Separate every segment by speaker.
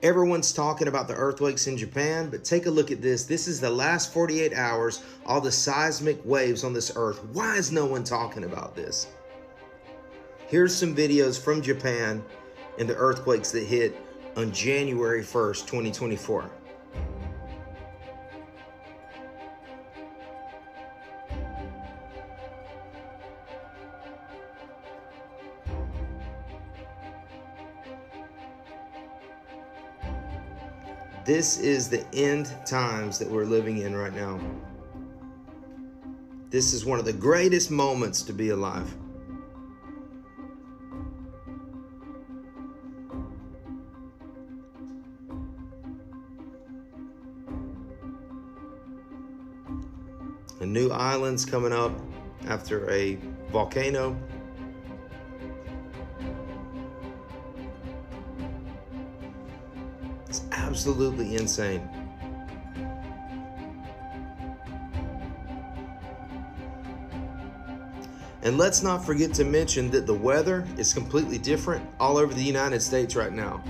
Speaker 1: Everyone's talking about the earthquakes in Japan, but take a look at this. This is the last 48 hours, all the seismic waves on this earth. Why is no one talking about this? Here's some videos from Japan and the earthquakes that hit on January 1st, 2024. This is the end times that we're living in right now. This is one of the greatest moments to be alive. A new island's coming up after a volcano. It's absolutely insane. And let's not forget to mention that the weather is completely different all over the United States right now.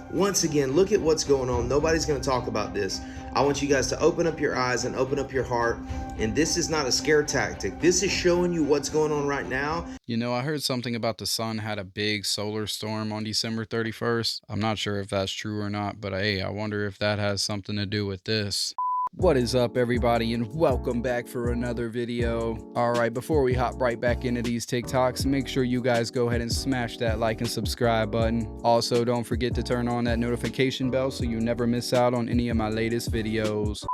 Speaker 1: Once again, look at what's going on. Nobody's going to talk about this. I want you guys to open up your eyes and open up your heart. And this is not a scare tactic. This is showing you what's going on right now.
Speaker 2: You know, I heard something about the sun had a big solar storm on December 31st. I'm not sure if that's true or not, but hey, I wonder if that has something to do with this. What is up, everybody, and welcome back for another video. Alright, before we hop right back into these TikToks, make sure you guys go ahead and smash that like and subscribe button. Also, don't forget to turn on that notification bell so you never miss out on any of my latest videos.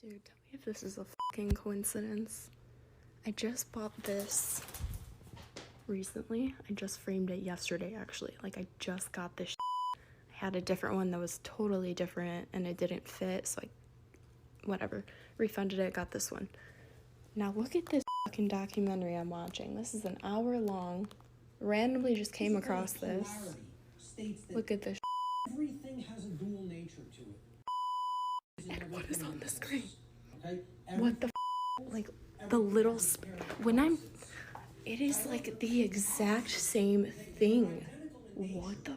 Speaker 3: Dude, tell me if this is a fucking coincidence. I just bought this recently. I just framed it yesterday, actually. Like, I just got this shit. I had a different one that was totally different and it didn't fit, so I whatever, refunded it, got this one. Now look at this fucking documentary I'm watching. This is an hour long. Randomly just came across this. Look at this.
Speaker 4: Everything has a dual nature to it.
Speaker 3: And what is on the screen? What the like the little it is like the exact same thing. What the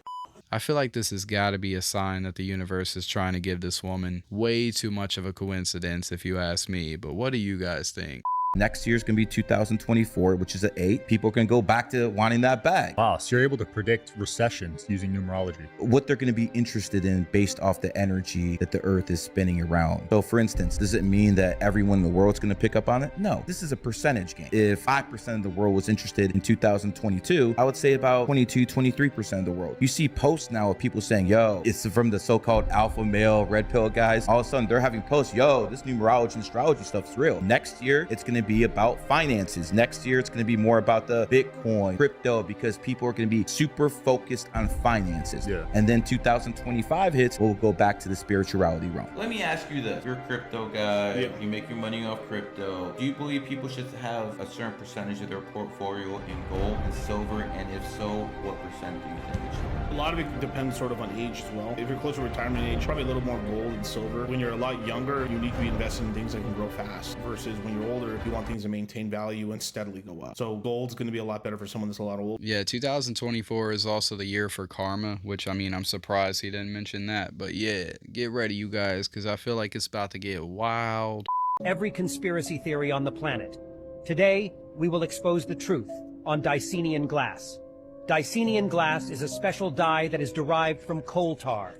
Speaker 2: I feel like this has got to be a sign that the universe is trying to give this woman way too much of a coincidence, if you ask me. But what do you guys think?
Speaker 5: Next year is going to be 2024, which is an 8. People can go back to wanting that bag.
Speaker 6: Wow, so you're able to predict recessions using numerology.
Speaker 5: What they're going to be interested in based off the energy that the earth is spinning around. So for instance, does it mean that everyone in the world is going to pick up on it? No, this is a percentage game. If 5% of the world was interested in 2022, I would say about 22, 23% of the world. You see posts now of people saying, yo, it's from the so-called alpha male, red pill guys. All of a sudden they're having posts, yo, this numerology and astrology stuff's real. Next year, it's going to be about finances. Next year, it's going to be more about the Bitcoin, crypto, because people are going to be super focused on finances.
Speaker 6: Yeah.
Speaker 5: And then 2025 hits, we'll go back to the spirituality realm.
Speaker 7: Let me ask you this. You're a crypto guy. Yeah. You make your money off crypto. Do you believe people should have a certain percentage of their portfolio in gold and silver? And if so, what percent do you think it should be?
Speaker 8: A lot of it depends sort of on age as well. If you're close to retirement age, probably a little more gold and silver. When you're a lot younger, you need to be investing in things that can grow fast versus when you're older, you want things to maintain value and steadily go up. So gold's going to be a lot better for someone that's a lot older.
Speaker 2: Yeah, 2024 is also the year for karma, which, I mean, I'm surprised he didn't mention that. But yeah, get ready, you guys, because I feel like it's about to get wild.
Speaker 9: Every conspiracy theory on the planet. Today, we will expose the truth on Dicenian glass. Dicenian glass is a special dye that is derived from coal tar.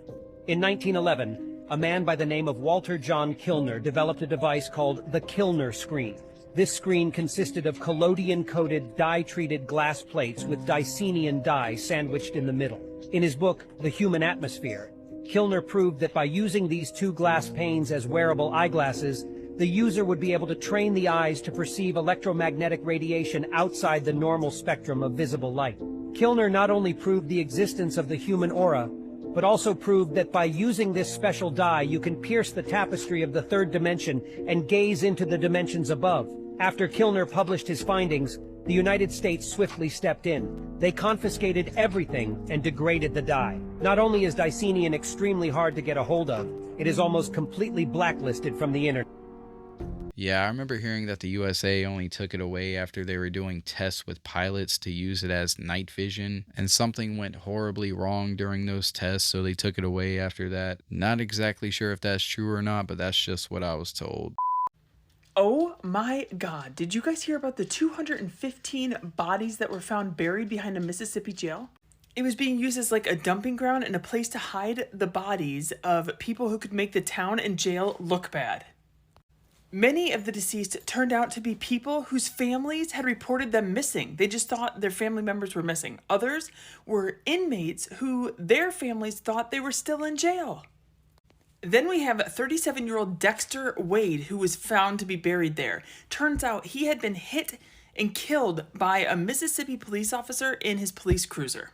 Speaker 9: In 1911, a man by the name of Walter John Kilner developed a device called the Kilner screen. This screen consisted of collodion-coated, dye-treated glass plates with Dicenian dye sandwiched in the middle. In his book, The Human Atmosphere, Kilner proved that by using these two glass panes as wearable eyeglasses, the user would be able to train the eyes to perceive electromagnetic radiation outside the normal spectrum of visible light. Kilner not only proved the existence of the human aura, but also proved that by using this special dye, you can pierce the tapestry of the third dimension and gaze into the dimensions above. After Kilner published his findings, the United States swiftly stepped in. They confiscated everything and degraded the dye. Not only is Dicenian extremely hard to get a hold of, it is almost completely blacklisted from the internet.
Speaker 2: Yeah, I remember hearing that the USA only took it away after they were doing tests with pilots to use it as night vision, and something went horribly wrong during those tests, so they took it away after that. Not exactly sure if that's true or not, but that's just what I was told.
Speaker 10: Oh my God, did you guys hear about the 215 bodies that were found buried behind a Mississippi jail? It was being used as like a dumping ground and a place to hide the bodies of people who could make the town and jail look bad. Many of the deceased turned out to be people whose families had reported them missing. They just thought their family members were missing. Others were inmates who their families thought they were still in jail. Then we have 37-year-old Dexter Wade, who was found to be buried there. Turns out he had been hit and killed by a Mississippi police officer in his police cruiser.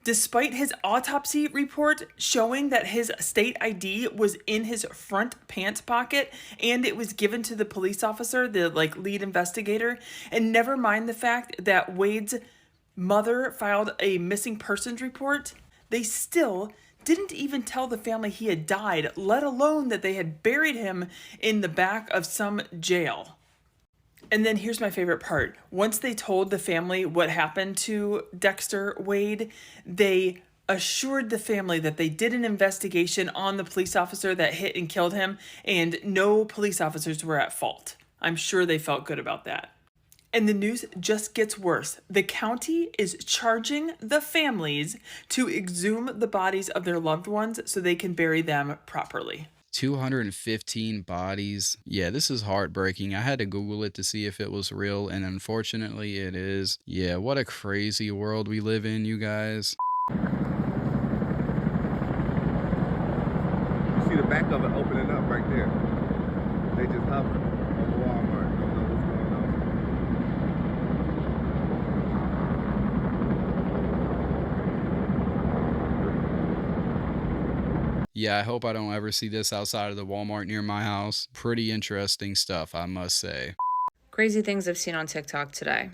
Speaker 10: Despite his autopsy report showing that his state ID was in his front pants pocket and it was given to the police officer, the lead investigator, and never mind the fact that Wade's mother filed a missing persons report, they still didn't even tell the family he had died, let alone that they had buried him in the back of some jail. And then here's my favorite part. Once they told the family what happened to Dexter Wade, they assured the family that they did an investigation on the police officer that hit and killed him, and no police officers were at fault. I'm sure they felt good about that. And the news just gets worse. The county is charging the families to exhume the bodies of their loved ones so they can bury them properly.
Speaker 2: 215 bodies. Yeah, this is heartbreaking. I had to Google it to see if it was real, and unfortunately it is. Yeah, what a crazy world we live in, you guys.
Speaker 11: You see the back of it opening up right there. They just hovered over Walmart. Don't know what's going on.
Speaker 2: Yeah, I hope I don't ever see this outside of the Walmart near my house. Pretty interesting stuff, I must say.
Speaker 12: Crazy things I've seen on TikTok today.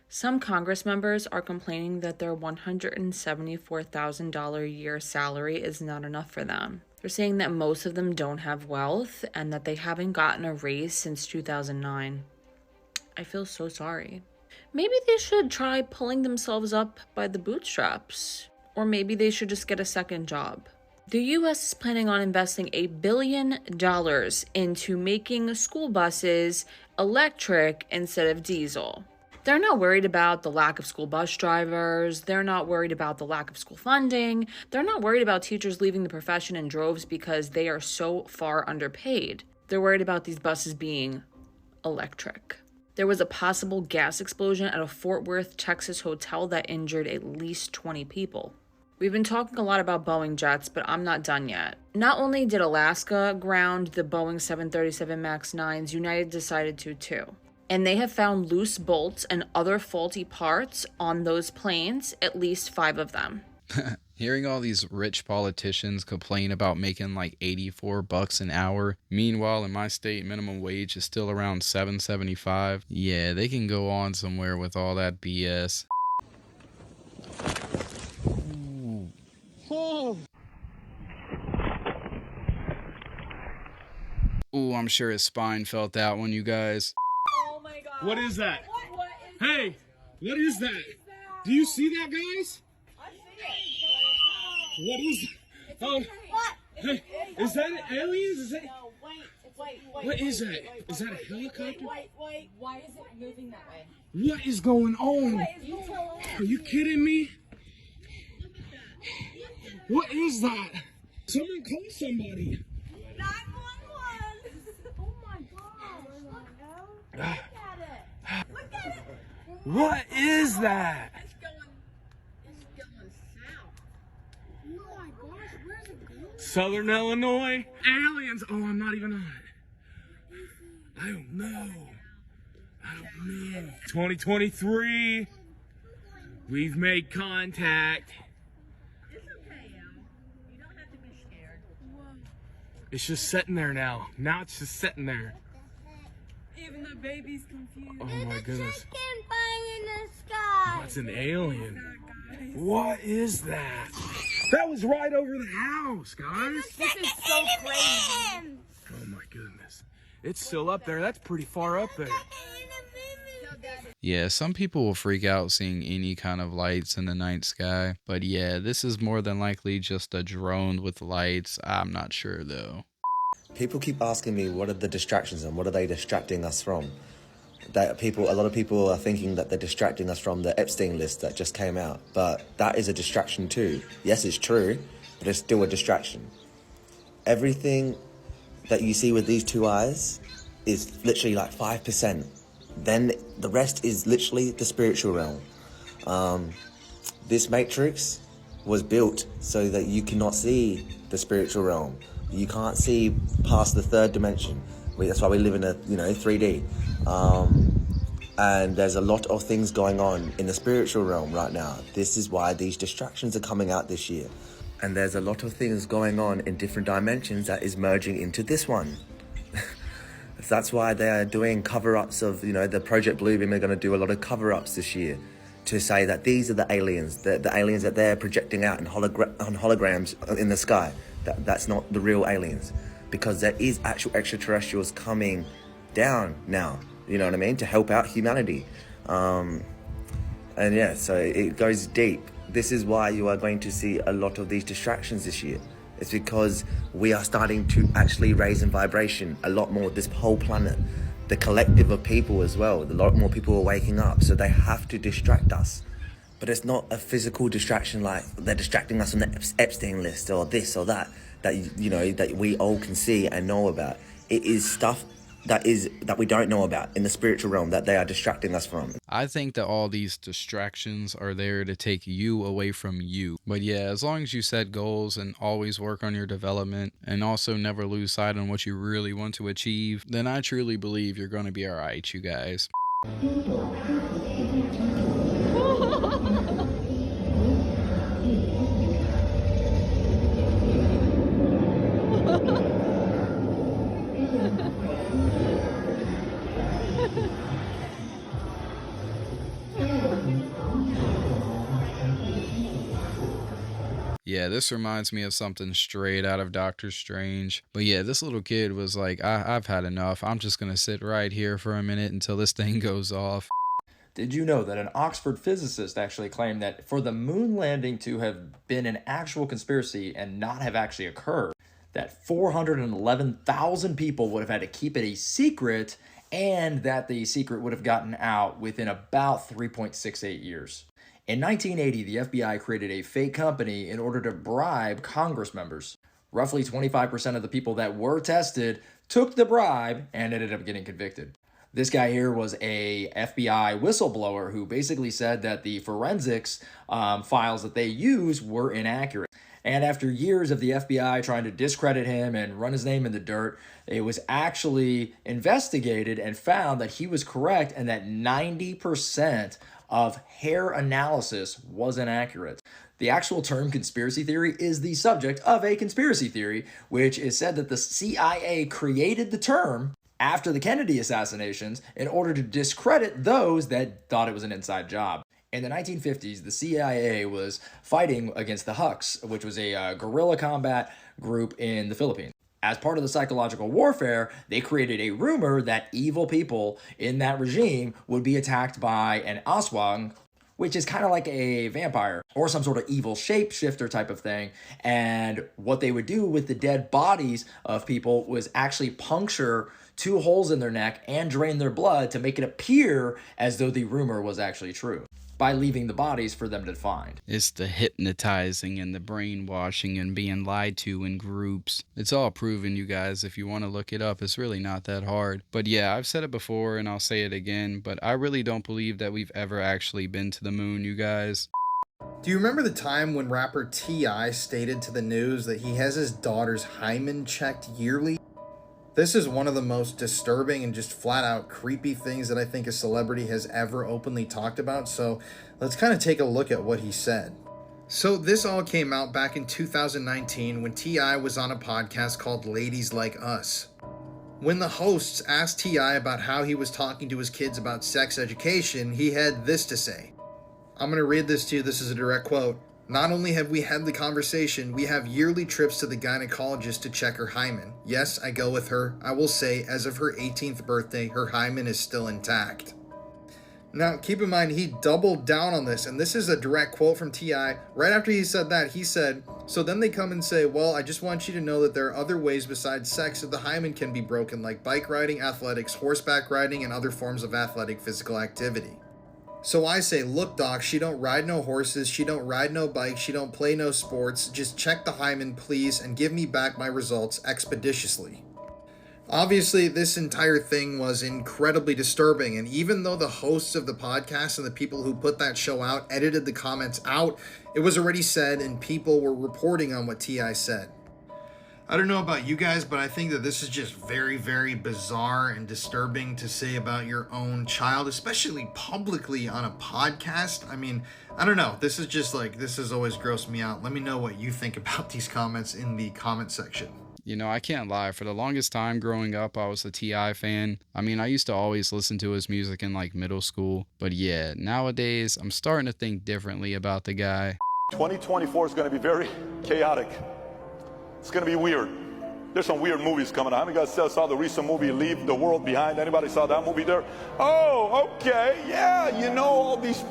Speaker 12: Some Congress members are complaining that their $174,000 a year salary is not enough for them. They're saying that most of them don't have wealth and that they haven't gotten a raise since 2009. I feel so sorry. Maybe they should try pulling themselves up by the bootstraps. Or maybe they should just get a second job. The U.S. is planning on investing $1 billion into making school buses electric instead of diesel. They're not worried about the lack of school bus drivers. They're not worried about the lack of school funding. They're not worried about teachers leaving the profession in droves because they are so far underpaid. They're worried about these buses being electric. There was a possible gas explosion at a Fort Worth, Texas hotel that injured at least 20 people. We've been talking a lot about Boeing jets, but I'm not done yet. Not only did Alaska ground the Boeing 737 MAX 9s, United decided to too. And they have found loose bolts and other faulty parts on those planes, at least 5 of them.
Speaker 2: Hearing all these rich politicians complain about making like $84 an hour. Meanwhile, in my state, minimum wage is still around $7.75. Yeah, they can go on somewhere with all that BS. Ooh, I'm sure his spine felt that one, you guys.
Speaker 13: Oh my God.
Speaker 8: What is that?
Speaker 13: What is
Speaker 8: Hey, what is that? Do you see that, guys?
Speaker 13: I see it.
Speaker 8: What is that?
Speaker 13: What?
Speaker 8: Hey, is that aliens? Is that?
Speaker 13: No, wait.
Speaker 8: What is that? Is that a helicopter?
Speaker 13: Wait. Why is it moving that way?
Speaker 8: What is going on?
Speaker 13: What is going on?
Speaker 8: Are you kidding me? What is that? Someone call somebody.
Speaker 13: 911. Oh my God. Look at it. Look at it.
Speaker 8: What is that?
Speaker 13: It's going south. Oh my gosh, where's it going?
Speaker 8: Southern Illinois? Aliens. Oh, I'm not even on it. I don't know. 2023. We've made contact.
Speaker 13: It's okay, Al. You don't have to be scared.
Speaker 8: It's just sitting there now. Now it's just sitting there.
Speaker 13: Even the baby's confused.
Speaker 8: Oh my goodness.
Speaker 13: Chicken flying in the sky.
Speaker 8: That's an alien. What is that? That was right over the house, guys.
Speaker 13: This is so crazy.
Speaker 8: Oh my goodness.
Speaker 14: It's still up there. That's pretty far up there.
Speaker 2: Yeah, some people will freak out seeing any kind of lights in the night sky, but yeah, this is more than likely just a drone with lights. I'm not sure though.
Speaker 15: People keep asking me what are the distractions and what are they distracting us from? A lot of people are thinking that they're distracting us from the Epstein list that just came out, but that is a distraction too. Yes, it's true, but it's still a distraction. Everything that you see with these two eyes is literally like 5%. Then the rest is literally the spiritual realm. This matrix was built so that you cannot see the spiritual realm. You can't see past the third dimension. That's why we live in a 3D. And there's a lot of things going on in the spiritual realm right now. This is why these distractions are coming out this year. And there's a lot of things going on in different dimensions that is merging into this one. That's why they're doing cover-ups of, the Project Bluebeam are going to do a lot of cover-ups this year to say that these are the aliens that they're projecting out on holograms in the sky. That's not the real aliens, because there is actual extraterrestrials coming down now, you know what I mean, to help out humanity. And yeah, so it goes deep. This is why you are going to see a lot of these distractions this year. It's because we are starting to actually raise in vibration a lot more, this whole planet, the collective of people as well. A lot more people are waking up, so they have to distract us. But it's not a physical distraction like they're distracting us on the Epstein list or this or that that we all can see and know about. It is stuff that we don't know about in the spiritual realm that they are distracting us from.
Speaker 2: I think that all these distractions are there to take you away from you. But yeah, as long as you set goals and always work on your development and also never lose sight on what you really want to achieve, then I truly believe you're going to be all right, you guys. Yeah, this reminds me of something straight out of Doctor Strange. But yeah, this little kid was like, I've had enough. I'm just going to sit right here for a minute until this thing goes off.
Speaker 16: Did you know that an Oxford physicist actually claimed that for the moon landing to have been an actual conspiracy and not have actually occurred, that 411,000 people would have had to keep it a secret, and that the secret would have gotten out within about 3.68 years. In 1980, the FBI created a fake company in order to bribe Congress members. Roughly 25% of the people that were tested took the bribe and ended up getting convicted. This guy here was a FBI whistleblower who basically said that the forensics files that they used were inaccurate. And after years of the FBI trying to discredit him and run his name in the dirt, it was actually investigated and found that he was correct and that 90% of hair analysis was inaccurate. The actual term conspiracy theory is the subject of a conspiracy theory, which is said that the CIA created the term after the Kennedy assassinations in order to discredit those that thought it was an inside job. In the 1950s, the CIA was fighting against the Huks, which was a guerrilla combat group in the Philippines. As part of the psychological warfare, they created a rumor that evil people in that regime would be attacked by an aswang, which is kind of like a vampire or some sort of evil shapeshifter type of thing. And what they would do with the dead bodies of people was actually puncture 2 holes in their neck and drain their blood to make it appear as though the rumor was actually true, by leaving the bodies for them to find.
Speaker 2: It's the hypnotizing and the brainwashing and being lied to in groups. It's all proven, you guys. If you want to look it up, it's really not that hard. But yeah, I've said it before and I'll say it again, but I really don't believe that we've ever actually been to the moon, you guys.
Speaker 17: Do you remember the time when rapper T.I. stated to the news that he has his daughter's hymen checked yearly? This is one of the most disturbing and just flat out creepy things that I think a celebrity has ever openly talked about, so let's kind of take a look at what he said. So this all came out back in 2019 when T.I. was on a podcast called Ladies Like Us. When the hosts asked T.I. about how he was talking to his kids about sex education, he had this to say. I'm going to read this to you. This is a direct quote. Not only have we had the conversation, we have yearly trips to the gynecologist to check her hymen. Yes, I go with her. I will say, as of her 18th birthday, her hymen is still intact. Now, keep in mind, he doubled down on this, and this is a direct quote from T.I. Right after he said that, he said, so then they come and say, well, I just want you to know that there are other ways besides sex that the hymen can be broken, like bike riding, athletics, horseback riding, and other forms of athletic physical activity. So I say, look, doc, she don't ride no horses, she don't ride no bikes, she don't play no sports. Just check the hymen, please, and give me back my results expeditiously. Obviously, this entire thing was incredibly disturbing, and even though the hosts of the podcast and the people who put that show out edited the comments out, it was already said and people were reporting on what T.I. said. I don't know about you guys, but I think that this is just very, very bizarre and disturbing to say about your own child, especially publicly on a podcast. I mean, I don't know. This is just like, this has always grossed me out. Let me know what you think about these comments in the comment section.
Speaker 2: You know, I can't lie. For the longest time growing up, I was a T.I. fan. I mean, I used to always listen to his music in like middle school. But yeah, nowadays, I'm starting to think differently about the guy.
Speaker 18: 2024 is going to be very chaotic. It's going to be weird. There's some weird movies coming out. How many guys saw the recent movie, Leave the World Behind? Anybody saw that movie there? Oh, okay. Yeah, you know all these.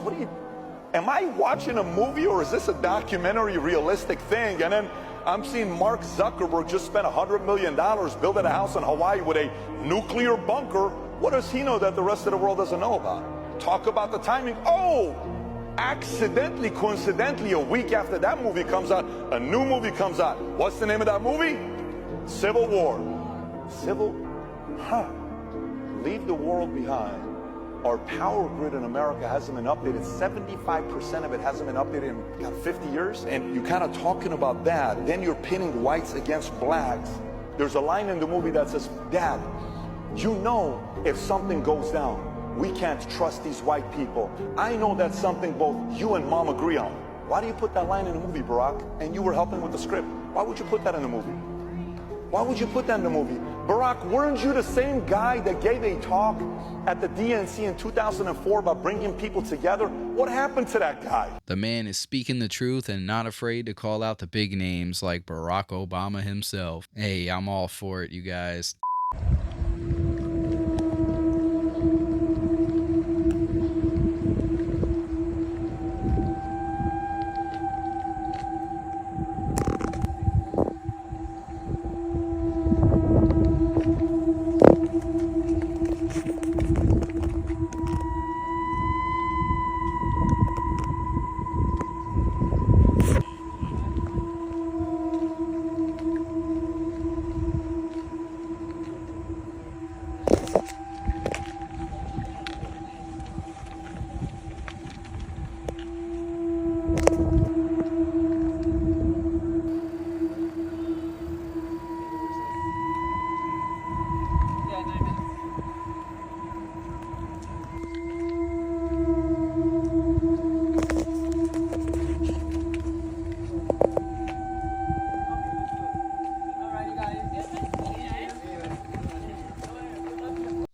Speaker 18: Am I watching a movie or is this a documentary, realistic thing? And then I'm seeing Mark Zuckerberg just spent $100 million building a house in Hawaii with a nuclear bunker. What does he know that the rest of the world doesn't know about? Talk about the timing. Oh, accidentally, coincidentally, a week after that movie comes out, a new movie comes out. What's the name of that movie? Civil War. Leave the world behind. Our power grid in America hasn't been updated. 75% of it hasn't been updated in 50 years. And you're kind of talking about that. Then you're pitting whites against blacks. There's a line in the movie that says, Dad, you know if something goes down, we can't trust these white people. I know that's something both you and Mom agree on. Why do you put that line in the movie, Barack? And you were helping with the script. Why would you put that in the movie? Why would you put that in the movie? Barack, weren't you the same guy that gave a talk at the DNC in 2004 about bringing people together? What happened to that guy?
Speaker 2: The man is speaking the truth and not afraid to call out the big names like Barack Obama himself. Hey, I'm all for it, you guys.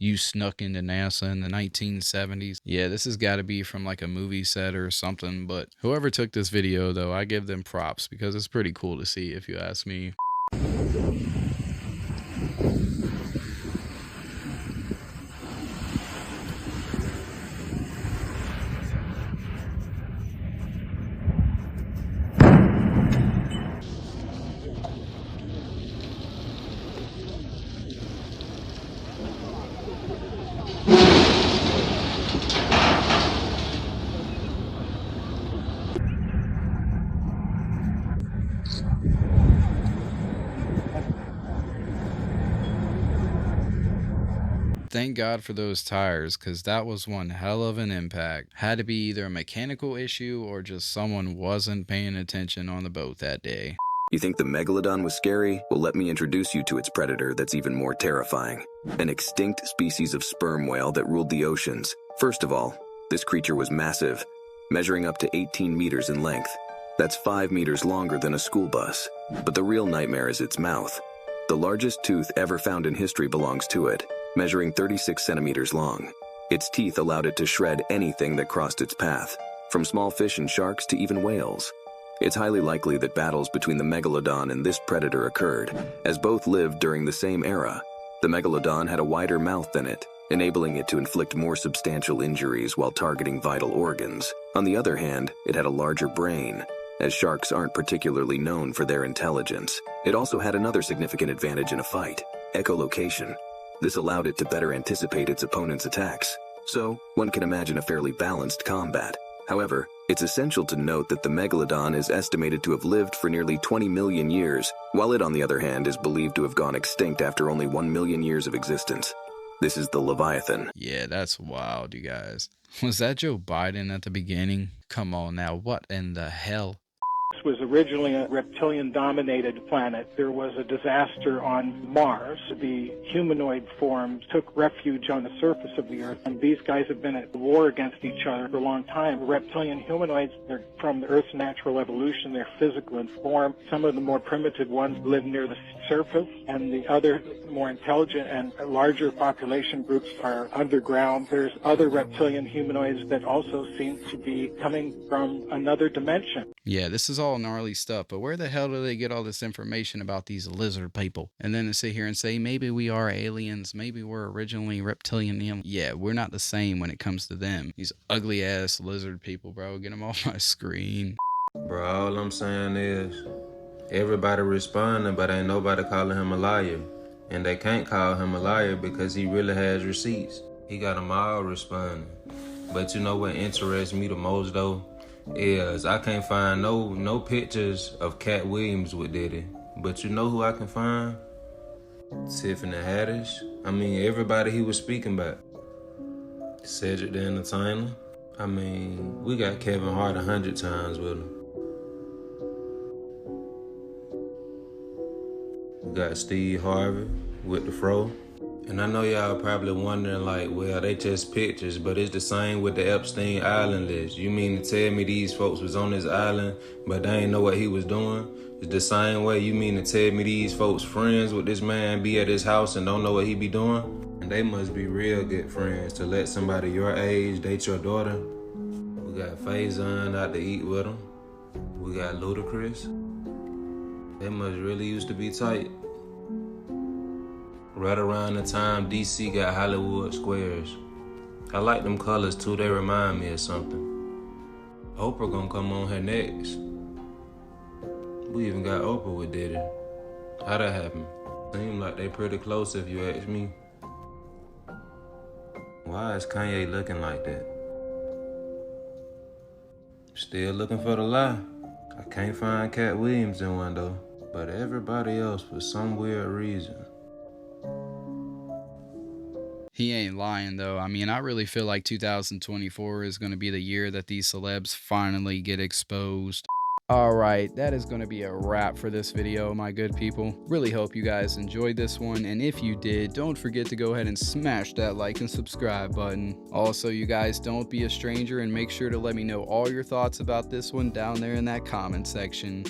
Speaker 2: You snuck into NASA in the 1970s. Yeah, this has got to be from like a movie set or something, but whoever took this video though, I give them props because it's pretty cool to see if you ask me. Thank God for those tires, because that was one hell of an impact. Had to be either a mechanical issue or just someone wasn't paying attention on the boat that day.
Speaker 19: You think the megalodon was scary? Well, let me introduce you to its predator that's even more terrifying. An extinct species of sperm whale that ruled the oceans. First of all, this creature was massive, measuring up to 18 meters in length. That's 5 meters longer than a school bus. But the real nightmare is its mouth. The largest tooth ever found in history belongs to it, measuring 36 centimeters long. Its teeth allowed it to shred anything that crossed its path, from small fish and sharks to even whales. It's highly likely that battles between the megalodon and this predator occurred, as both lived during the same era. The megalodon had a wider mouth than it, enabling it to inflict more substantial injuries while targeting vital organs. On the other hand, it had a larger brain, as sharks aren't particularly known for their intelligence. It also had another significant advantage in a fight: echolocation. This allowed it to better anticipate its opponent's attacks. So, one can imagine a fairly balanced combat. However, it's essential to note that the megalodon is estimated to have lived for nearly 20 million years, while it, on the other hand, is believed to have gone extinct after only 1 million years of existence. This is the Leviathan.
Speaker 2: Yeah, that's wild, you guys. Was that Joe Biden at the beginning? Come on now, what in the hell?
Speaker 20: This was originally a reptilian-dominated planet. There was a disaster on Mars. The humanoid forms took refuge on the surface of the Earth, and these guys have been at war against each other for a long time. Reptilian humanoids, they're from the Earth's natural evolution. They're physical in form. Some of the more primitive ones live near the surface, and the other more intelligent and larger population groups are underground. There's other reptilian humanoids that also seem to be coming from another dimension.
Speaker 2: Yeah, this is all gnarly stuff, but where the hell do they get all this information about these lizard people? And then to sit here and say, maybe we are aliens, maybe we're originally reptilian. Yeah, we're not the same when it comes to them. These ugly ass lizard people, bro. Get them off my screen.
Speaker 21: Bro, all I'm saying is, everybody responding, but ain't nobody calling him a liar. And they can't call him a liar because he really has receipts. He got them all responding. But you know what interests me the most though? Is I can't find no pictures of Cat Williams with Diddy. But you know who I can find? Tiffany Haddish. I mean, everybody he was speaking about. Cedric the Entertainer. I mean, we got Kevin Hart 100 times with him. We got Steve Harvey with the fro. And I know y'all probably wondering like, well, they just pictures, but it's the same with the Epstein Island list. You mean to tell me these folks was on this island, but they ain't know what he was doing? It's the same way you mean to tell me these folks friends with this man be at his house and don't know what he be doing? And they must be real good friends to let somebody your age date your daughter. We got Faison out to eat with him. We got Ludacris. They must really used to be tight. Right around the time DC got Hollywood Squares. I like them colors too, they remind me of something. Oprah gonna come on here next. We even got Oprah with Diddy. How that happen? Seem like they pretty close if you ask me. Why is Kanye looking like that? Still looking for the lie. I can't find Cat Williams in one though, but everybody else for some weird reason.
Speaker 2: He ain't lying though. I mean, I really feel like 2024 is going to be the year that these celebs finally get exposed. Alright, that is going to be a wrap for this video, my good people. Really hope you guys enjoyed this one, and if you did, don't forget to go ahead and smash that like and subscribe button. Also, you guys, don't be a stranger and make sure to let me know all your thoughts about this one down there in that comment section.